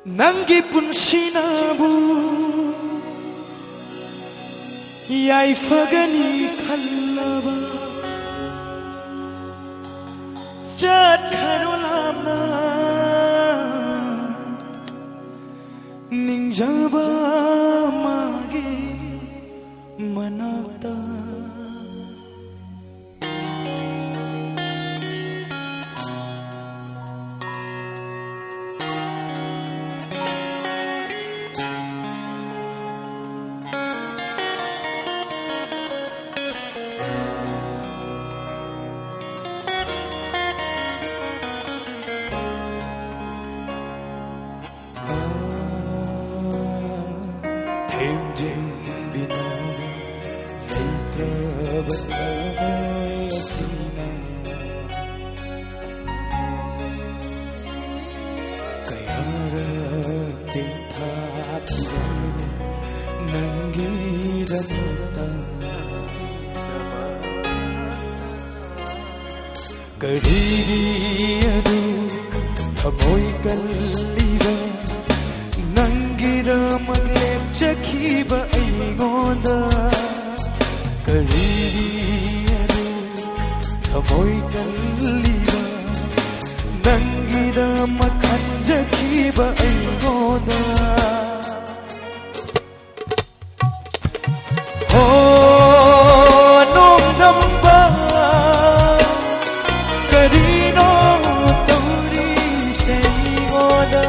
Nangi punsinabu Yai fagani khallaba Jat kharolamna Ningjaba magi manakta thêm dinh bina letra banana sina kayara tintha tirani nangi danata kariri adu thamoi kalliba Nangida maglem chakhiba aingonda kariri adu thamoi kalliba Nangida makhan jakhiba aingonda oh nong namba karino tauri seigoda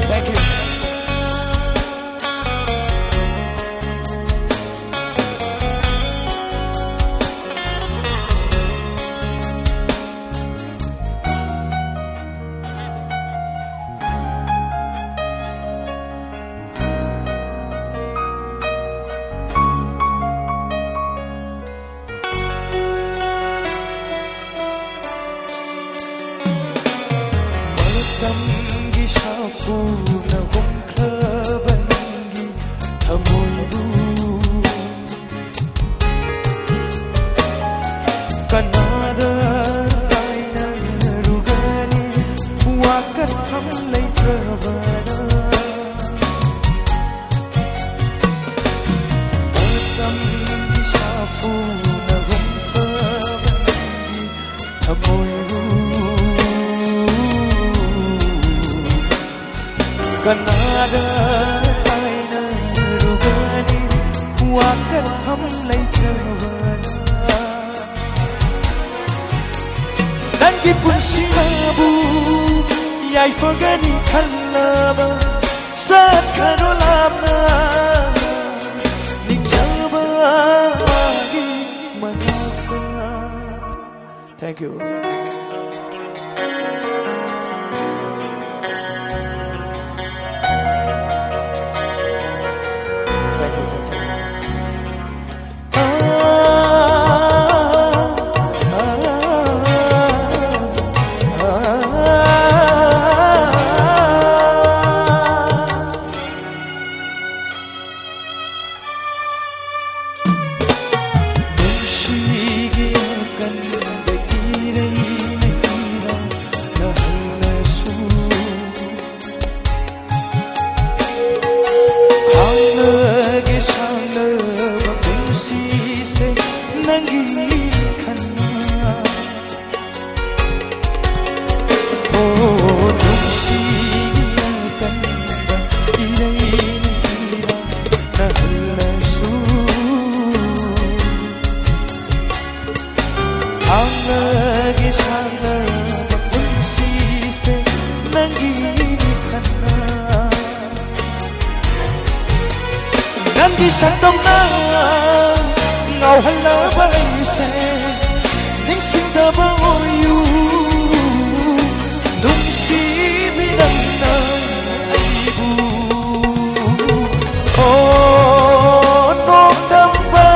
Thank you. Tamgi shafu na gumklabangi thamoibu kanada aina rugani wakat tham leitrabana tamgi shafu na gumklabangi thamoibu Kanada aina rugani wakat tham leitrabana Nangi punsinabu yai fagani khallaba sat kharolamna ningjaba agi manakta Thank you. Nanti santong na ngau hala bay se ning sing da ba oyu dum si binang na ibu oh no damba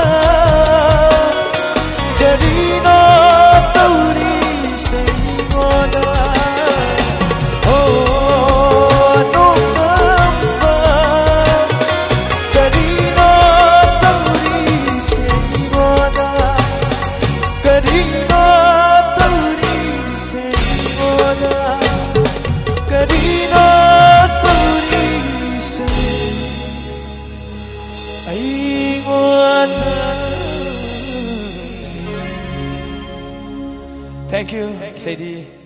jadi na tauri se ngoda oh no damba jadi na ay ngoan. Thank you, Sadie.